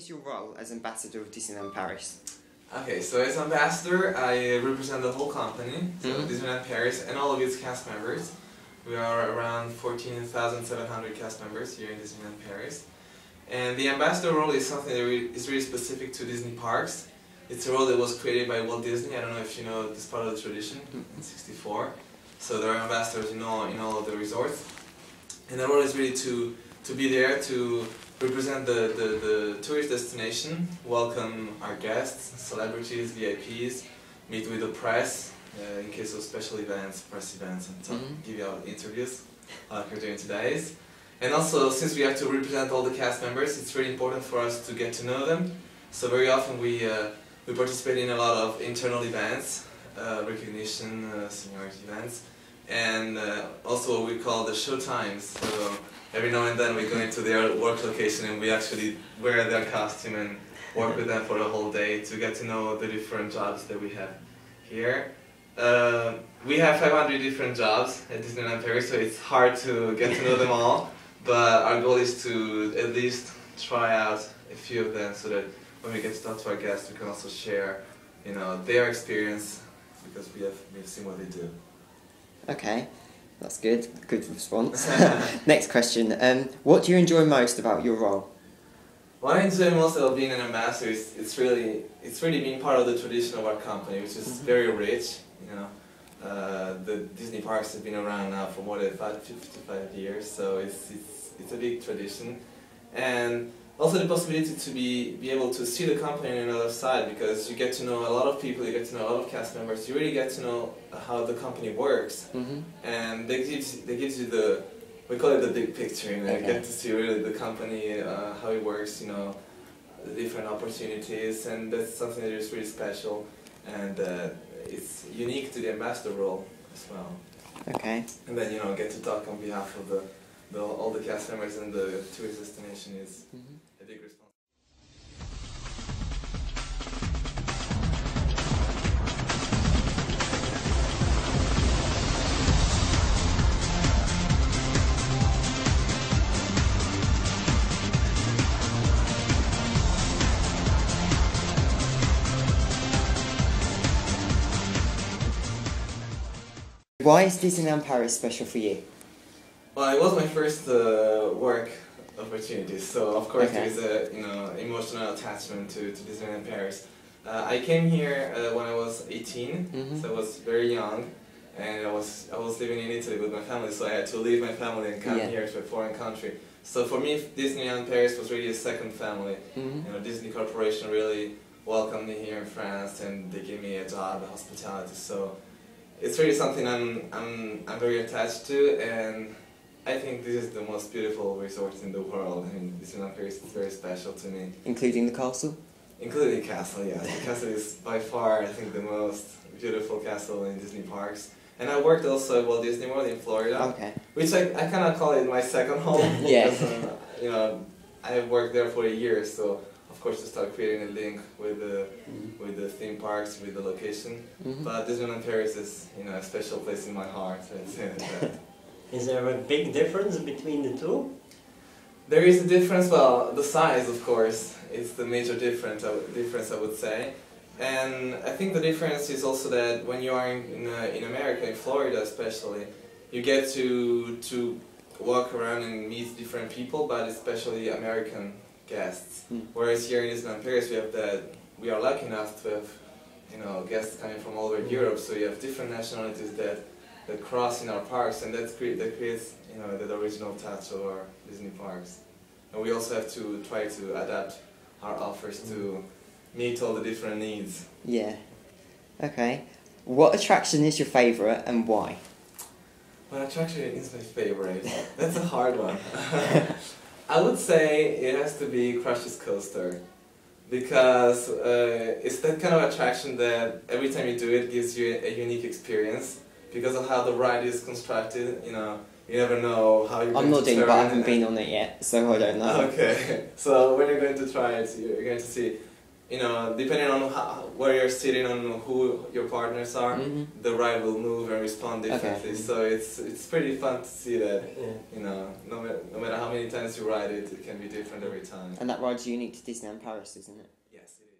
is your role as Ambassador of Disneyland Paris? Okay, so as ambassador, I represent the whole company, so Disneyland Paris and all of its cast members. We are around 14,700 cast members here in Disneyland Paris. And the ambassador role is something that is really specific to Disney parks. It's a role that was created by Walt Disney. I don't know if you know this part of the tradition, in '64. So there are ambassadors in all of the resorts. And the role is really to be there to represent the tourist destination, welcome our guests, celebrities, VIPs, meet with the press in case of special events, press events, and give you out interviews like we're doing today. And also, since we have to represent all the cast members, it's really important for us to get to know them. So very often we participate in a lot of internal events, recognition, seniority events, and also what we call the show times. So every now and then we go into their work location and we actually wear their costume and work with them for a whole day to get to know the different jobs that we have here. We have 500 different jobs at Disneyland Paris, so it's hard to get to know them all, but our goal is to at least try out a few of them so that when we get to talk to our guests we can also share, their experience, because we have seen what they do. Okay, that's good. Good response. Next question. What do you enjoy most about your role? What I enjoy most about being an ambassador is it's really being part of the tradition of our company, which is very rich. The Disney parks have been around now for more than 55 years, so it's a big tradition, and also the possibility to be able to see the company on another side, because you get to know a lot of people, you get to know a lot of cast members, you really get to know how the company works, and that gives you the, we call it the big picture, you get to see really the company, how it works, the different opportunities, and that's something that is really special, and it's unique to the ambassador role as well. Okay. And then get to talk on behalf of all the cast members and the tourist destination is a big responsibility. Why is Disneyland Paris special for you? Well, it was my first work opportunity, so of course there is a emotional attachment to Disneyland Paris. I came here when I was 18, so I was very young, and I was living in Italy with my family, so I had to leave my family and come here to a foreign country. So for me, Disneyland Paris was really a second family. Disney Corporation really welcomed me here in France, and they gave me a job, a hospitality. So it's really something I'm very attached to, and I think this is the most beautiful resort in the world. I mean, Disneyland Paris is very special to me. Including the castle? Including the castle, yeah. The castle is by far, I think, the most beautiful castle in Disney parks. And I worked also at Walt Disney World in Florida, which I kind of call it my second home. Because, I worked there for a year, so of course to start creating a link with the theme parks, with the location. But Disneyland Paris is a special place in my heart. Is there a big difference between the two? There is a difference. Well, the size, of course, is the major difference I would say. And I think the difference is also that when you are in America, in Florida especially, you get to walk around and meet different people, but especially American guests. Whereas here in Disneyland Paris we are lucky enough to have guests coming from all over Europe, so you have different nationalities that cross in our parks, and that creates that original touch of our Disney parks. And we also have to try to adapt our offers to meet all the different needs. Yeah. Okay. What attraction is your favourite and why? What attraction is my favorite? That's a hard one. I would say it has to be Crush's Coaster, because it's that kind of attraction that every time you do it gives you a unique experience. Because of how the ride is constructed, you never know how you're going to turn. I'm nodding, but I haven't been on it yet, so I don't know. Okay, so when you're going to try it, you're going to see, you know, depending on where you're sitting, on who your partners are, the ride will move and respond differently. Okay. So it's pretty fun to see that. You know, no matter how many times you ride it, it can be different every time. And that ride's unique to Disneyland Paris, isn't it? Yes, it is.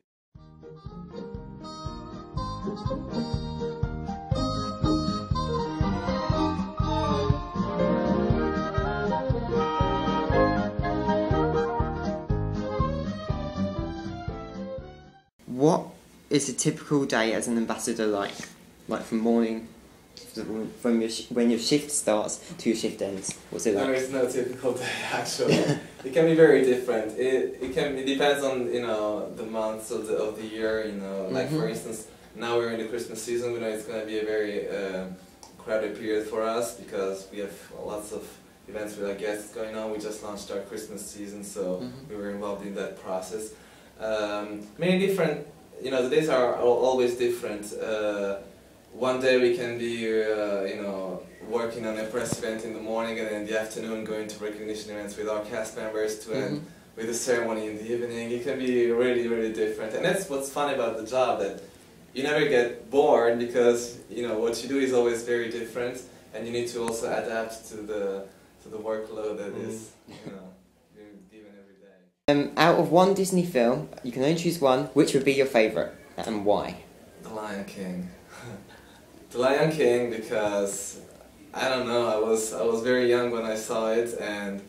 What is a typical day as an ambassador like? Like from morning, from when your shift starts to your shift ends? What's it like? There is no typical day actually. It can be very different. It depends on, you know, the months of the year. You know, like for instance, now we're in the Christmas season. We know it's going to be a very crowded period for us because we have lots of events with our guests going on. We just launched our Christmas season, so we were involved in that process. Many different, you know, the days are always different. One day we can be, you know, working on a press event in the morning, and then in the afternoon going to recognition events with our cast members to end with a ceremony in the evening. It can be really, really different, and that's what's fun about the job, that you never get bored because, you know, what you do is always very different, and you need to also adapt to the workload that is, you know, given every day. Out of one Disney film, you can only choose one. Which would be your favourite and why? The Lion King. The Lion King, because I don't know, I was very young when I saw it, and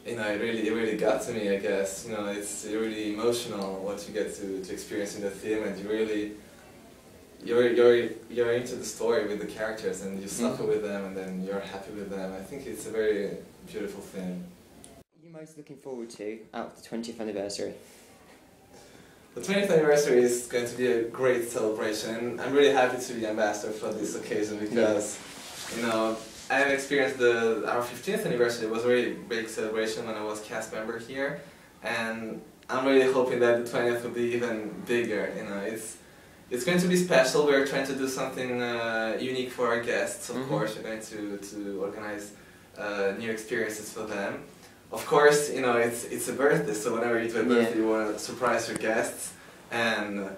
you know, it really got to me, I guess. You know, it's really emotional what you get to experience in the film, and you really you're into the story with the characters, and you suffer with them, and then you're happy with them. I think it's a very beautiful thing. What are you most looking forward to out of the 20th anniversary? The 20th anniversary is going to be a great celebration, and I'm really happy to be ambassador for this occasion because, you know, I have experienced our 15th anniversary. It was a really big celebration when I was cast member here, and I'm really hoping that the 20th will be even bigger. You know, it's going to be special. We're trying to do something unique for our guests. Of course, we're going to organize new experiences for them. Of course, you know, it's a birthday, so whenever you do a birthday, you want to surprise your guests, and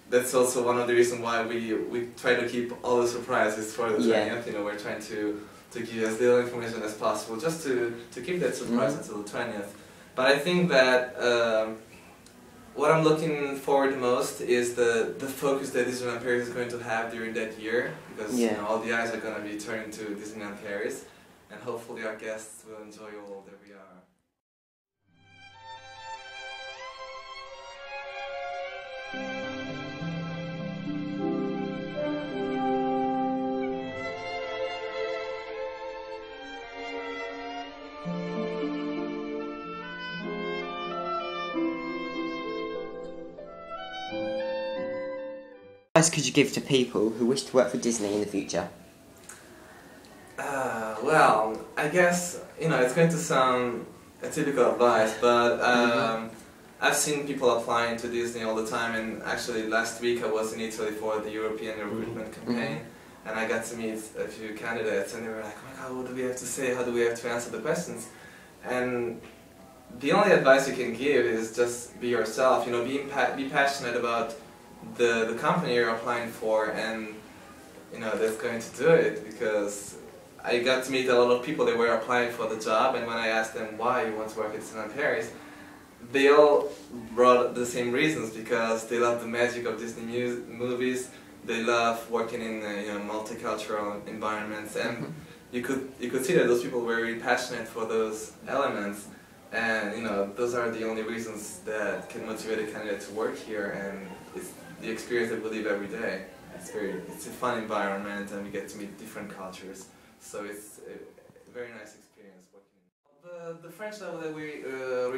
that's also one of the reasons why we try to keep all the surprises for the 20th. You know, we're trying to give as little information as possible, just to keep that surprise until the 20th. But I think that what I'm looking forward to most is the focus that Disneyland Paris is going to have during that year, because you know, all the eyes are going to be turned to Disneyland Paris, and hopefully our guests will enjoy all that we are. What advice could you give to people who wish to work for Disney in the future? Well, I guess, you know, it's going to sound a typical advice, but I've seen people applying to Disney all the time, and actually last week I was in Italy for the European recruitment campaign, and I got to meet a few candidates, and they were like, oh my God, what do we have to say, how do we have to answer the questions? And the only advice you can give is just be yourself, you know, be passionate about the company you're applying for, and you know, that's going to do it, because I got to meet a lot of people that were applying for the job, and when I asked them why you want to work at Disneyland Paris, they all brought the same reasons, because they love the magic of Disney movies, they love working in you know, multicultural environments, and you could see that those people were really passionate for those elements, and you know, those are the only reasons that can motivate a candidate to work here, and it's the experience that we live every day. It's a fun environment, and we get to meet different cultures, so it's a very nice experience working. The French level that we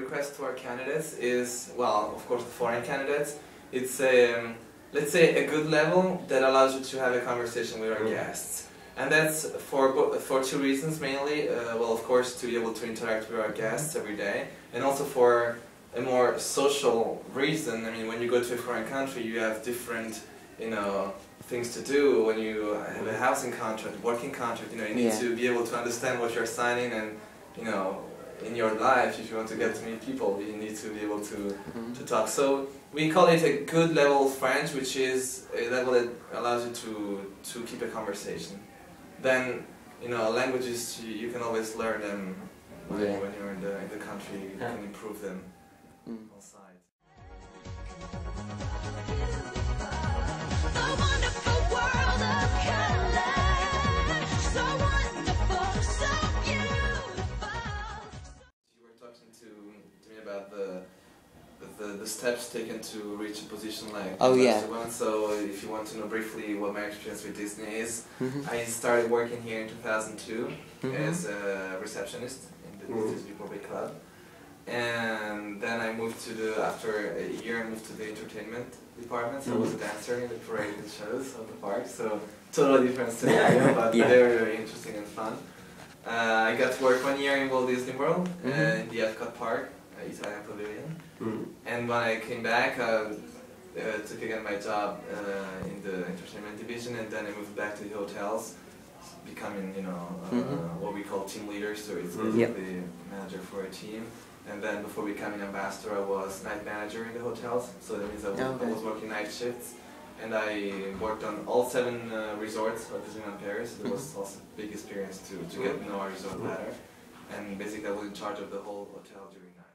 request to our candidates is, well, of course, the foreign candidates. It's a, let's say, a good level that allows you to have a conversation with our guests, and that's for two reasons mainly. Well, of course, to be able to interact with our guests every day, and also for a more social reason. I mean, when you go to a foreign country, you have different, you know, things to do. When you have a housing contract, working contract, you know, you need to be able to understand what you're signing, and you know, in your life, if you want to get to meet people, you need to be able to talk. So we call it a good level of French, which is a level that allows you to keep a conversation. Then, you know, languages, you can always learn them when you're in the country, you can improve them on sides. To me about the steps taken to reach a position like Ambassador one. So if you want to know briefly what my experience with Disney is, I started working here in 2002 as a receptionist in the Disney Public Club, and then I moved to after a year I moved to the entertainment department. So I was a dancer in the parade and shows of the park. So totally different scenario, but very, very interesting and fun. I got to work 1 year in Walt Disney World, in the Epcot Park, Italian Pavilion. And when I came back, I took again my job in the entertainment division, and then I moved back to the hotels, becoming, you know, what we call team leader, so it's basically manager for a team. And then before becoming ambassador, I was night manager in the hotels, so that means I was working night shifts. And I worked on all 7 resorts of Disneyland Paris. It was also a big experience to get to know our resort better. And basically I was in charge of the whole hotel during night.